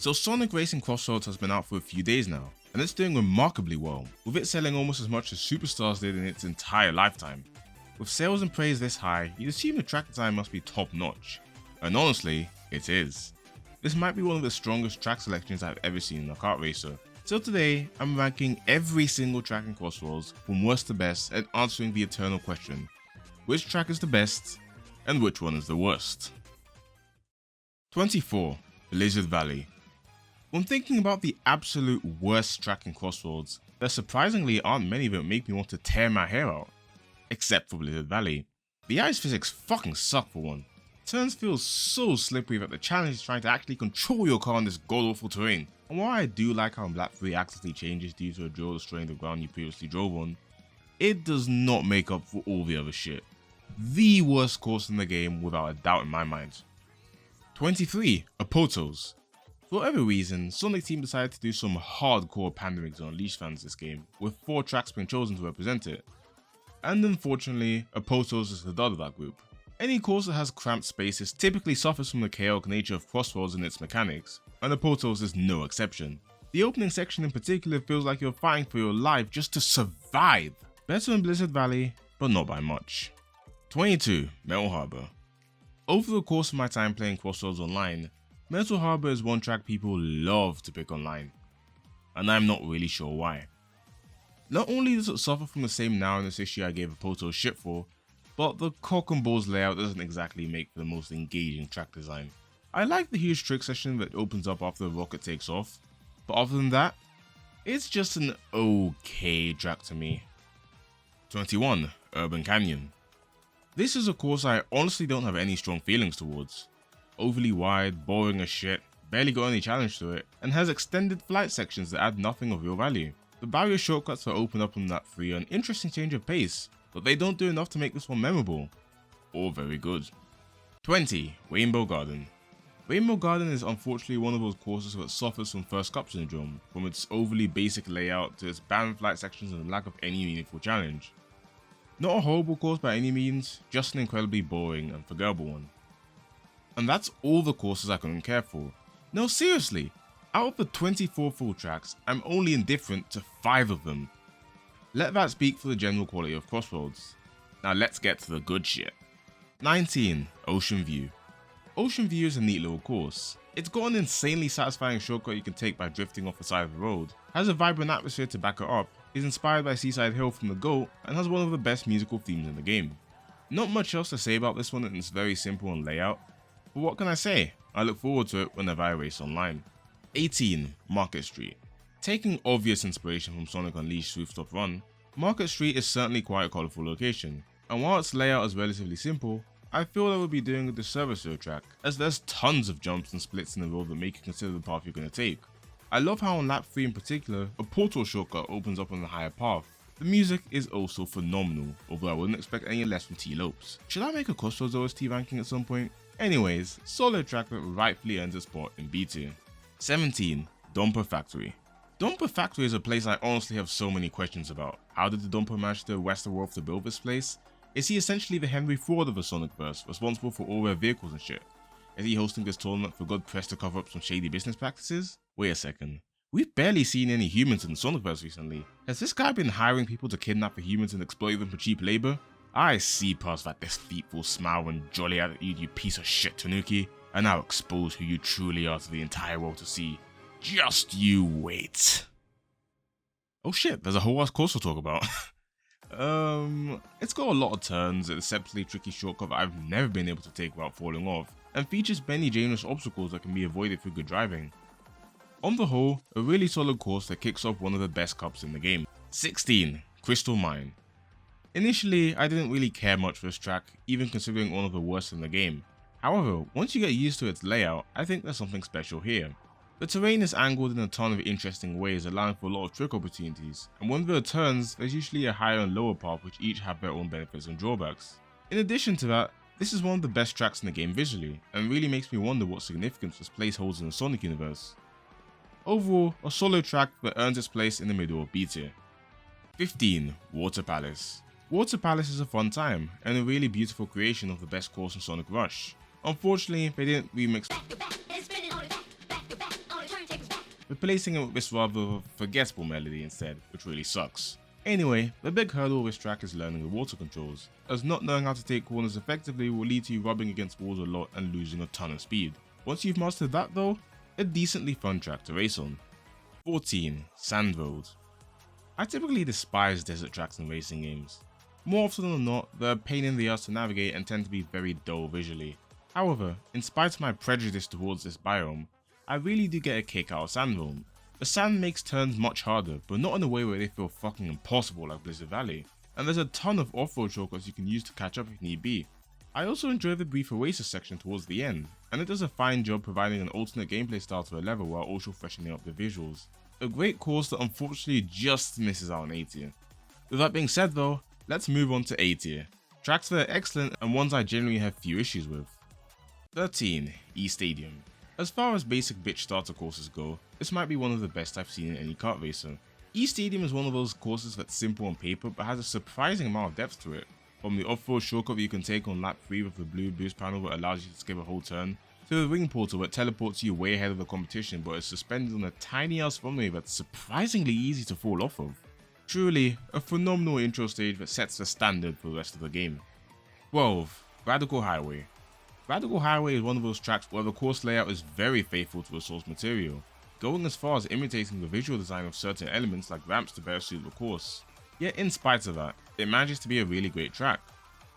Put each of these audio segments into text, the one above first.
So Sonic Racing Crossworlds has been out for a few days now, and it's doing remarkably well, with it selling almost as much as Superstars did in its entire lifetime. With sales and praise this high, you'd assume the track design must be top notch, and honestly, it is. This might be one of the strongest track selections I've ever seen in a kart racer. So today, I'm ranking every single track in Crossworlds from worst to best and answering the eternal question: which track is the best, and which one is the worst? 24. Blizzard Valley. When thinking about the absolute worst track in Crossworlds, there surprisingly aren't many that make me want to tear my hair out. Except for Blizzard Valley. The ice physics fucking suck for one. Turns feel so slippery that the challenge is trying to actually control your car in this god-awful terrain. And while I do like how lap 3 accidentally changes due to a drill destroying the ground you previously drove on, it does not make up for all the other shit. The worst course in the game without a doubt in my mind. 23. Apotos. For whatever reason, Sonic Team decided to do some hardcore pandering to Unleashed fans this game, with 4 tracks being chosen to represent it. And unfortunately, Apotos is the dud of that group. Any course that has cramped spaces typically suffers from the chaotic nature of Crossworlds and its mechanics, and Apotos is no exception. The opening section in particular feels like you're fighting for your life just to survive. Better than Blizzard Valley, but not by much. 22. Metal Harbor. Over the course of my time playing Crossworlds online, Metal Harbor is one track people love to pick online, and I'm not really sure why. Not only does it suffer from the same narrowness issue I gave Apotos shit for, but the cock and balls layout doesn't exactly make for the most engaging track design. I like the huge trick session that opens up after the rocket takes off, but other than that, it's just an okay track to me. 21. Urban Canyon. This is a course I honestly don't have any strong feelings towards. Overly wide, boring as shit, barely got any challenge to it, and has extended flight sections that add nothing of real value. The barrier shortcuts that open up on lap 3 are an interesting change of pace, but they don't do enough to make this one memorable, or very good. 20. Rainbow Garden. Rainbow Garden is unfortunately one of those courses that suffers from first cup syndrome, from its overly basic layout to its barren flight sections and the lack of any meaningful challenge. Not a horrible course by any means, just an incredibly boring and forgettable one. And that's all the courses I couldn't care for. No, seriously, out of the 24 full tracks, I'm only indifferent to 5 of them. Let that speak for the general quality of Crossworlds. Now let's get to the good shit. 19. Ocean View. Ocean View is a neat little course. It's got an insanely satisfying shortcut you can take by drifting off the side of the road, has a vibrant atmosphere to back it up, is inspired by Seaside Hill from the GOAT, and has one of the best musical themes in the game. Not much else to say about this one, and it's very simple in layout, but what can I say? I look forward to it whenever I race online. 18. Market Street. Taking obvious inspiration from Sonic Unleashed's Rooftop Run, Market Street is certainly quite a colourful location, and while its layout is relatively simple, I feel that would be doing a disservice to the track, as there's tons of jumps and splits in the road that make you consider the path you're going to take. I love how on lap 3 in particular, a portal shortcut opens up on the higher path. The music is also phenomenal, although I wouldn't expect any less from T. Lopes. Should I make a Crossworlds OST ranking at some point? Anyways, solid track that rightfully earns a spot in B tier. 17. Dumper Factory. Dumper Factory is a place I honestly have so many questions about. How did the Dumper manage to wrest the world to build this place? Is he essentially the Henry Ford of the Sonicverse, responsible for all their vehicles and shit? Is he hosting this tournament for good press to cover up some shady business practices? Wait a second. We've barely seen any humans in the Sonicverse recently. Has this guy been hiring people to kidnap the humans and exploit them for cheap labor? I see past that deceitful smile and jolly attitude, you piece of shit, Tanuki. And I'll expose who you truly are to the entire world to see. Just you wait. Oh shit, there's a whole ass course to talk about. It's got a lot of turns, a deceptively tricky shortcut that I've never been able to take without falling off, and features many dangerous obstacles that can be avoided through good driving. On the whole, a really solid course that kicks off one of the best cups in the game. 16. Crystal Mine. Initially, I didn't really care much for this track, even considering one of the worst in the game. However, once you get used to its layout, I think there's something special here. The terrain is angled in a ton of interesting ways, allowing for a lot of trick opportunities, and when there are turns, there's usually a higher and lower path which each have their own benefits and drawbacks. In addition to that, this is one of the best tracks in the game visually, and really makes me wonder what significance this place holds in the Sonic universe. Overall, a solid track that earns its place in the middle of B tier. 15. Water Palace. Water Palace is a fun time, and a really beautiful creation of the best course in Sonic Rush. Unfortunately, they didn't remix replacing it with this rather forgettable melody instead, which really sucks. Anyway, the big hurdle of this track is learning the water controls, as not knowing how to take corners effectively will lead to you rubbing against walls a lot and losing a ton of speed. Once you've mastered that though, a decently fun track to race on. 14. Sand Road. I typically despise desert tracks in racing games. More often than not, they're a pain in the ass to navigate and tend to be very dull visually. However, in spite of my prejudice towards this biome, I really do get a kick out of Sand Road. The sand makes turns much harder, but not in a way where they feel fucking impossible like Blizzard Valley, and there's a ton of off-road shortcuts you can use to catch up if need be. I also enjoy the brief Oasis section towards the end, and it does a fine job providing an alternate gameplay style to a level while also freshening up the visuals. A great course that unfortunately just misses out on A tier. With that being said though, let's move on to A tier. Tracks that are excellent and ones I generally have few issues with. 13. E-Stadium. As far as basic bitch starter courses go, this might be one of the best I've seen in any kart racer. E-Stadium is one of those courses that's simple on paper but has a surprising amount of depth to it. From the off-road shortcut that you can take on lap 3 with the blue boost panel that allows you to skip a whole turn, to the ring portal that teleports you way ahead of the competition but is suspended on a tiny ass runway that's surprisingly easy to fall off of. Truly, a phenomenal intro stage that sets the standard for the rest of the game. 12. Radical Highway. Radical Highway is one of those tracks where the course layout is very faithful to the source material, going as far as imitating the visual design of certain elements like ramps to better suit the course. Yet in spite of that, it manages to be a really great track,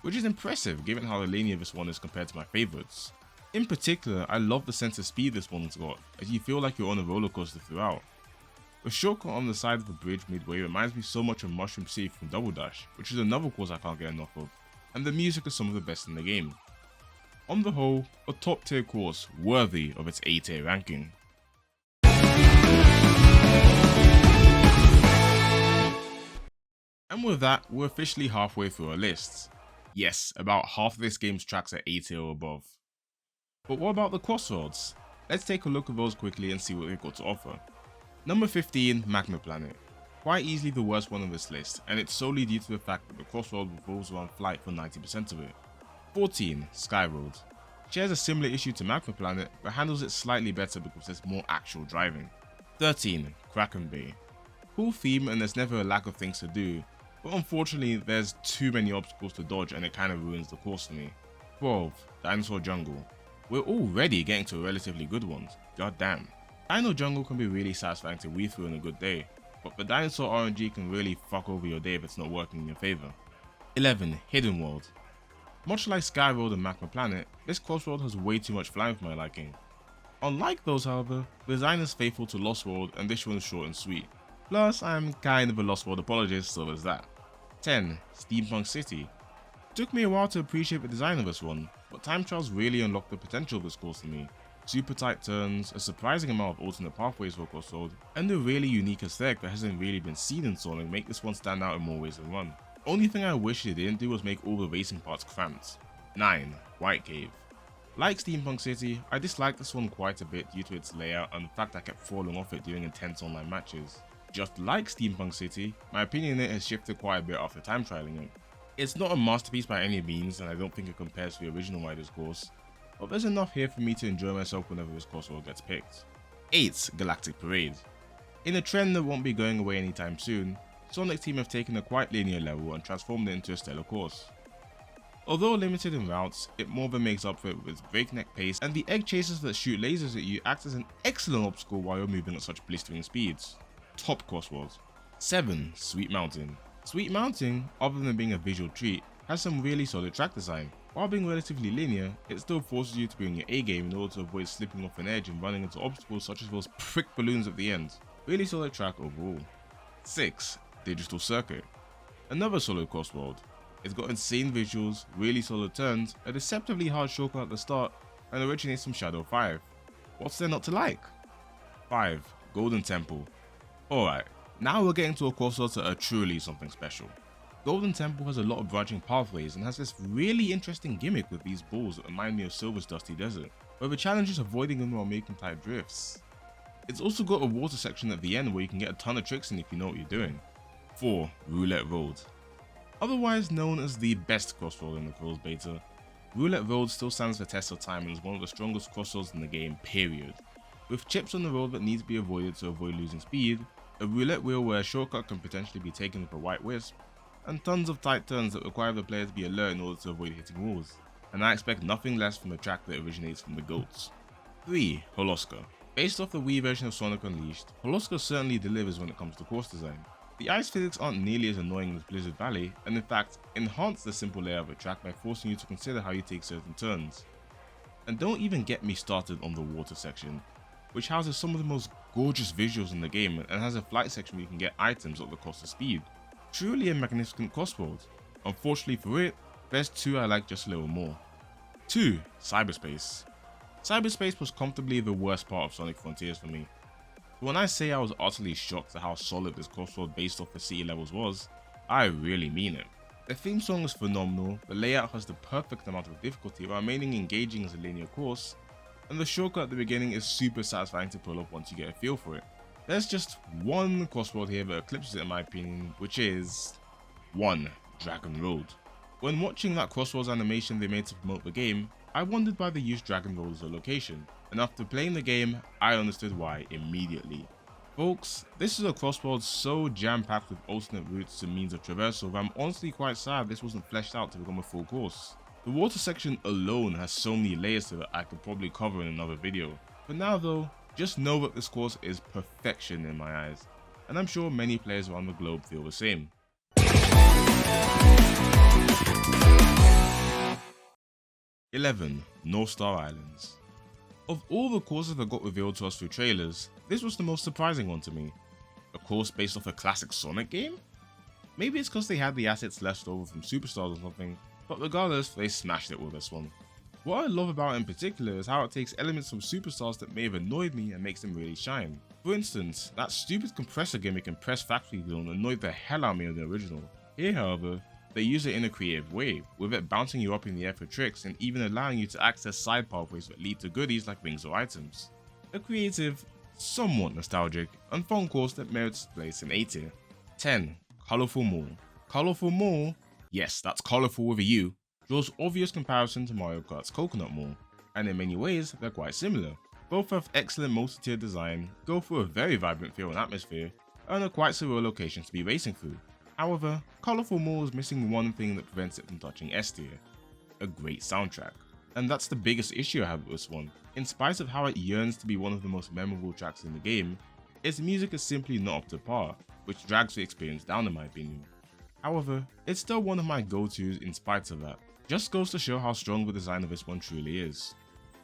which is impressive given how linear this one is compared to my favourites. In particular, I love the sense of speed this one's got, as you feel like you're on a roller coaster throughout. The shortcut on the side of the bridge midway reminds me so much of Mushroom City from Double Dash, which is another course I can't get enough of, and the music is some of the best in the game. On the whole, a top tier course worthy of its A tier ranking. And with that, we're officially halfway through our lists. Yes, about half of this game's tracks are A tier or above. But what about the Crossworlds? Let's take a look at those quickly and see what they've got to offer. Number 15, Magma Planet. Quite easily the worst one on this list, and it's solely due to the fact that the Crossworld revolves around flight for 90% of it. 14, Skyroad. Shares a similar issue to Magma Planet, but handles it slightly better because there's more actual driving. 13, Kraken Bay. Cool theme and there's never a lack of things to do, but unfortunately there's too many obstacles to dodge and it kind of ruins the course for me. 12, Dinosaur Jungle. We're already getting to relatively good ones, god damn. Dino Jungle can be really satisfying to weave through on a good day, but the dinosaur RNG can really fuck over your day if it's not working in your favour. 11, Hidden World. Much like Skyroad and Magma Planet, this Crossworld has way too much flying for my liking. Unlike those however, the design is faithful to Lost World and this one is short and sweet. Plus, I'm kind of a Lost World apologist, so there's that. 10, Steampunk City. It took me a while to appreciate the design of this one, but time trials really unlocked the potential of this course for me. Super tight turns, a surprising amount of alternate pathways for Crossworld, and a really unique aesthetic that hasn't really been seen in Sonic make this one stand out in more ways than one. Only thing I wish it didn't do was make all the racing parts cramped. 9, White Cave. Like Steampunk City, I disliked this one quite a bit due to its layout and the fact I kept falling off it during intense online matches. Just like Steampunk City, my opinion on it has shifted quite a bit after time trialing it. It's not a masterpiece by any means and I don't think it compares to the original Riders course, but there's enough here for me to enjoy myself whenever this Crossworld gets picked. 8, Galactic Parade. In a trend that won't be going away anytime soon, Sonic Team have taken a quite linear level and transformed it into a stellar course. Although limited in routes, it more than makes up for it with its breakneck pace, and the egg chasers that shoot lasers at you act as an excellent obstacle while you're moving at such blistering speeds. Top Crossworlds. 7, Sweet Mountain. Sweet Mountain, other than being a visual treat, has some really solid track design. While being relatively linear, it still forces you to be on your A game in order to avoid slipping off an edge and running into obstacles such as those prick balloons at the end. Really solid track overall. 6, Digital Circuit. Another solid Crossworld. It's got insane visuals, really solid turns, a deceptively hard shortcut at the start, and originates from Shadow 5. What's there not to like? 5, Golden Temple. Alright, now we're getting to a Crossworld that are truly something special. Golden Temple has a lot of branching pathways and has this really interesting gimmick with these balls that remind me of Silver's Dusty Desert, where the challenge is avoiding them while making tight drifts. It's also got a water section at the end where you can get a ton of tricks in if you know what you're doing. 4, Roulette Road. Otherwise known as the best Crossworld in the Crows beta, Roulette Road still stands the test of time and is one of the strongest Crossworlds in the game, period. with chips on the road that need to be avoided to avoid losing speed, a roulette wheel where a shortcut can potentially be taken with a white wisp, and tons of tight turns that require the player to be alert in order to avoid hitting walls. And I expect nothing less from a track that originates from the GOATs. 3. Holoska. Based off the Wii version of Sonic Unleashed, Holoska certainly delivers when it comes to course design. The ice physics aren't nearly as annoying as Blizzard Valley, and in fact, enhance the simple layout of a track by forcing you to consider how you take certain turns. And don't even get me started on the water section, which houses some of the most gorgeous visuals in the game and has a flight section where you can get items at the cost of speed. Truly a magnificent Crossworld. Unfortunately for it, there's 2 I like just a little more. 2. Cyberspace. Cyberspace was comfortably the worst part of Sonic Frontiers for me. But when I say I was utterly shocked at how solid this Crossworld based off the city levels was, I really mean it. The theme song is phenomenal, the layout has the perfect amount of difficulty while remaining engaging as a linear course, and the shortcut at the beginning is super satisfying to pull off once you get a feel for it. There's just one Crossworld here that eclipses it in my opinion, which is 1. Dragon Road. When watching that Crossworlds animation they made to promote the game, I wondered why they used Dragon Road as a location, and after playing the game, I understood why immediately. Folks, this is a Crossworld so jam-packed with alternate routes and means of traversal that I'm honestly quite sad this wasn't fleshed out to become a full course. The water section alone has so many layers to it I could probably cover in another video. For now though, just know that this course is perfection in my eyes, and I'm sure many players around the globe feel the same. 11. North Star Islands. Of all the courses that got revealed to us through trailers, this was the most surprising one to me. A course based off a classic Sonic game? Maybe it's because they had the assets left over from Superstars or something, but regardless, they smashed it with this one. What I love about it in particular is how it takes elements from Superstars that may have annoyed me and makes them really shine. For instance, that stupid compressor gimmick in Press Factory Zone annoyed the hell out of me in the original. Here however, they use it in a creative way, with it bouncing you up in the air for tricks and even allowing you to access side pathways that lead to goodies like rings or items. A creative, somewhat nostalgic, and fun course that merits its place in A tier. 10. Colorful Mall. Colorful Mall, yes that's colourful with a U, draws obvious comparison to Mario Kart's Coconut Mall, and in many ways they're quite similar. Both have excellent multi-tier design, go for a very vibrant feel and atmosphere, and are quite surreal locations to be racing through. However, Colorful Mall is missing one thing that prevents it from touching S tier: a great soundtrack. And that's the biggest issue I have with this one. In spite of how it yearns to be one of the most memorable tracks in the game, its music is simply not up to par, which drags the experience down in my opinion. However, it's still one of my go-tos in spite of that. Just goes to show how strong the design of this one truly is.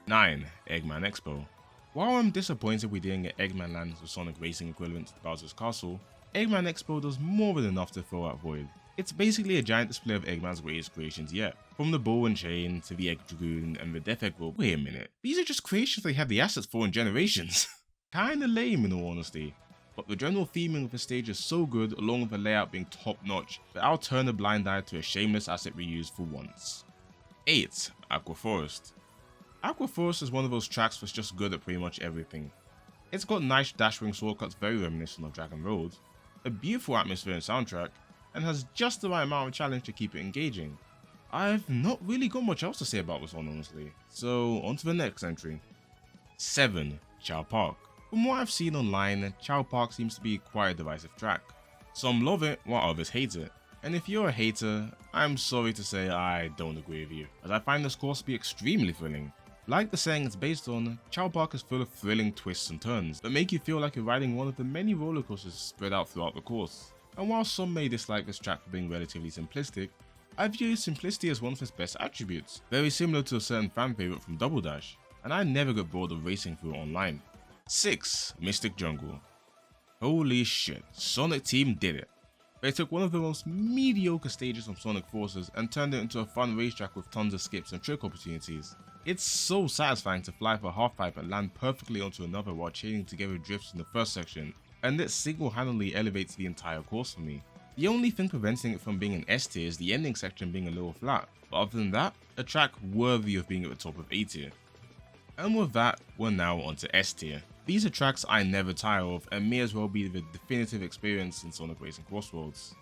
9. Eggman Expo. While I'm disappointed we didn't get Eggman Land as the Sonic Racing equivalent to Bowser's Castle, Eggman Expo does more than enough to fill that void. It's basically a giant display of Eggman's greatest creations yet, from the ball and chain to the Egg Dragoon and the Death Egg Roll. Wait a minute, these are just creations they had the assets for in generations. Kinda lame in all honesty, but the general theming of the stage is so good along with the layout being top notch that I'll turn a blind eye to a shameless asset reuse for once. 8. Aqua Forest. Aqua Forest is one of those tracks that's just good at pretty much everything. It's got nice dash wing shortcuts very reminiscent of Dragon Road, a beautiful atmosphere and soundtrack, and has just the right amount of challenge to keep it engaging. I've not really got much else to say about this one honestly, so on to the next entry. 7. Chow Park. From what I've seen online, Chow Park seems to be quite a divisive track. Some love it while others hate it, and if you're a hater, I'm sorry to say I don't agree with you, as I find this course to be extremely thrilling. Like the saying it's based on, Chow Park is full of thrilling twists and turns that make you feel like you're riding one of the many roller coasters spread out throughout the course. And while some may dislike this track for being relatively simplistic, I view simplicity as one of its best attributes, very similar to a certain fan favourite from Double Dash, and I never get bored of racing through it online. 6. Mystic Jungle. Holy shit, Sonic Team did it. They took one of the most mediocre stages from Sonic Forces and turned it into a fun racetrack with tons of skips and trick opportunities. It's so satisfying to fly for a half pipe and land perfectly onto another while chaining together drifts in the first section, and it single-handedly elevates the entire course for me. The only thing preventing it from being an S tier is the ending section being a little flat, but other than that, a track worthy of being at the top of A tier. And with that, we're now onto S tier. These are tracks I never tire of and may as well be the definitive experience in Sonic Racing Crossworlds.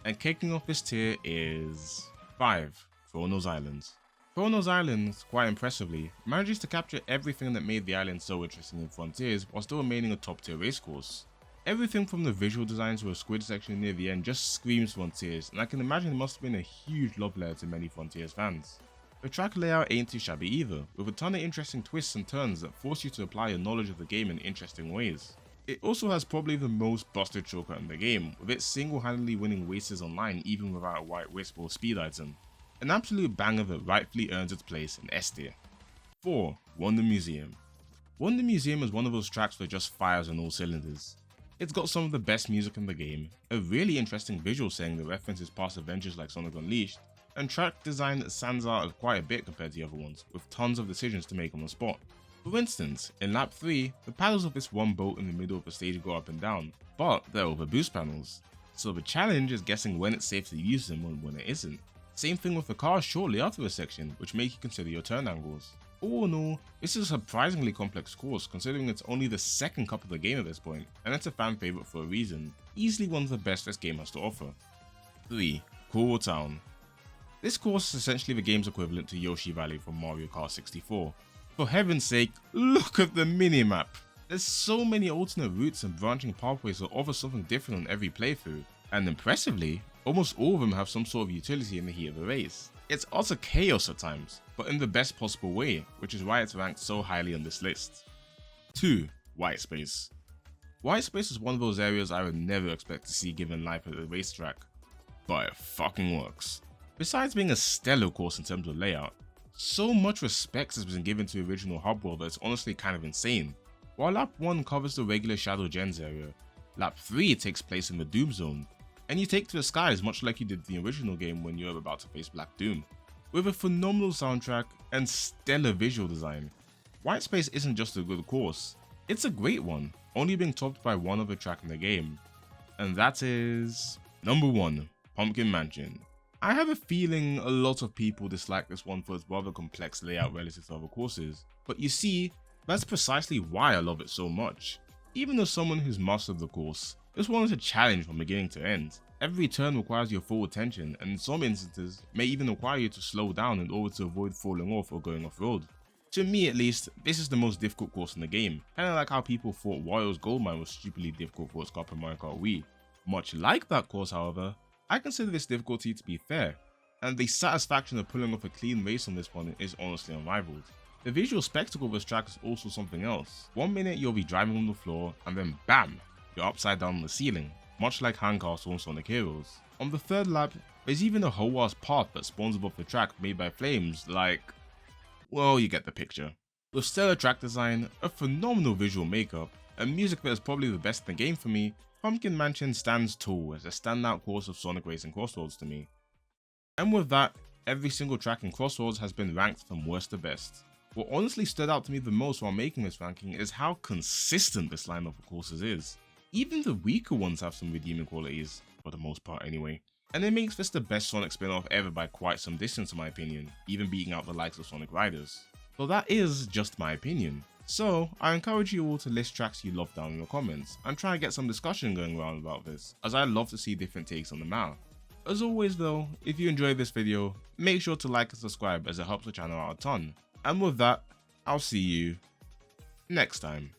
And kicking off this tier is 5. Chrono's Islands. Chrono's Island, quite impressively, manages to capture everything that made the island so interesting in Frontiers while still remaining a top tier race course. Everything from the visual design to a squid section near the end just screams Frontiers, and I can imagine it must have been a huge love letter to many Frontiers fans. The track layout ain't too shabby either, with a ton of interesting twists and turns that force you to apply your knowledge of the game in interesting ways. It also has probably the most busted shortcut in the game, with it single-handedly winning races online even without a white wisp or speed item. An absolute banger that rightfully earns its place in S tier. 4. Wonder Museum. Wonder Museum is one of those tracks that just fires on all cylinders. It's got some of the best music in the game, a really interesting visual setting that references past adventures like Sonic Unleashed, and track design that stands out quite a bit compared to the other ones, with tons of decisions to make on the spot. For instance, in lap 3, the paddles of this one boat in the middle of the stage go up and down, but they're over boost panels, so the challenge is guessing when it's safe to use them and when it isn't. Same thing with the cars shortly after this section, which make you consider your turn angles. All in all, this is a surprisingly complex course considering it's only the second cup of the game at this point, and it's a fan favourite for a reason, easily one of the best this game has to offer. 3. Coral Town. This course is essentially the game's equivalent to Yoshi Valley from Mario Kart 64. For heaven's sake, look at the minimap! There's so many alternate routes and branching pathways that offer something different on every playthrough, and impressively, almost all of them have some sort of utility in the heat of the race. It's utter chaos at times, but in the best possible way, which is why it's ranked so highly on this list. 2. White Space. White Space is one of those areas I would never expect to see given life at the racetrack, but it fucking works. Besides being a stellar course in terms of layout, so much respect has been given to the original hub world that it's honestly kind of insane. While lap 1 covers the regular Shadow Gens area, lap 3 takes place in the Doom Zone, and you take to the skies much like you did in the original game when you were about to face Black Doom. With a phenomenal soundtrack and stellar visual design, White Space isn't just a good course, it's a great one, only being topped by one other track in the game, and that is... Number 1. Pumpkin Mansion. I have a feeling a lot of people dislike this one for its rather complex layout relative to other courses, but you see, that's precisely why I love it so much. Even as someone who's mastered the course, this one is a challenge from beginning to end. Every turn requires your full attention, and in some instances may even require you to slow down in order to avoid falling off or going off road. To me at least, this is the most difficult course in the game, kinda like how people thought Wario's Goldmine was stupidly difficult for its copy Mario Kart Wii. Much like that course however, I consider this difficulty to be fair, and the satisfaction of pulling off a clean race on this one is honestly unrivaled. The visual spectacle of this track is also something else. 1 minute you'll be driving on the floor, and then BAM! You're upside down on the ceiling, much like Handcastle and Sonic Heroes. On the 3rd lap, there's even a whole ass path that spawns above the track made by flames like... well, you get the picture. With stellar track design, a phenomenal visual makeup, and music that is probably the best in the game for me, Pumpkin Mansion stands tall as a standout course of Sonic Racing Crossworlds to me. And with that, every single track in Crossworlds has been ranked from worst to best. What honestly stood out to me the most while making this ranking is how consistent this lineup of courses is. Even the weaker ones have some redeeming qualities, for the most part anyway. And it makes this the best Sonic spin-off ever by quite some distance in my opinion, even beating out the likes of Sonic Riders. But that is just my opinion. So, I encourage you all to list tracks you love down in the comments, and try and get some discussion going around about this, as I love to see different takes on the matter. As always though, if you enjoyed this video, make sure to like and subscribe as it helps the channel out a ton. And with that, I'll see you next time.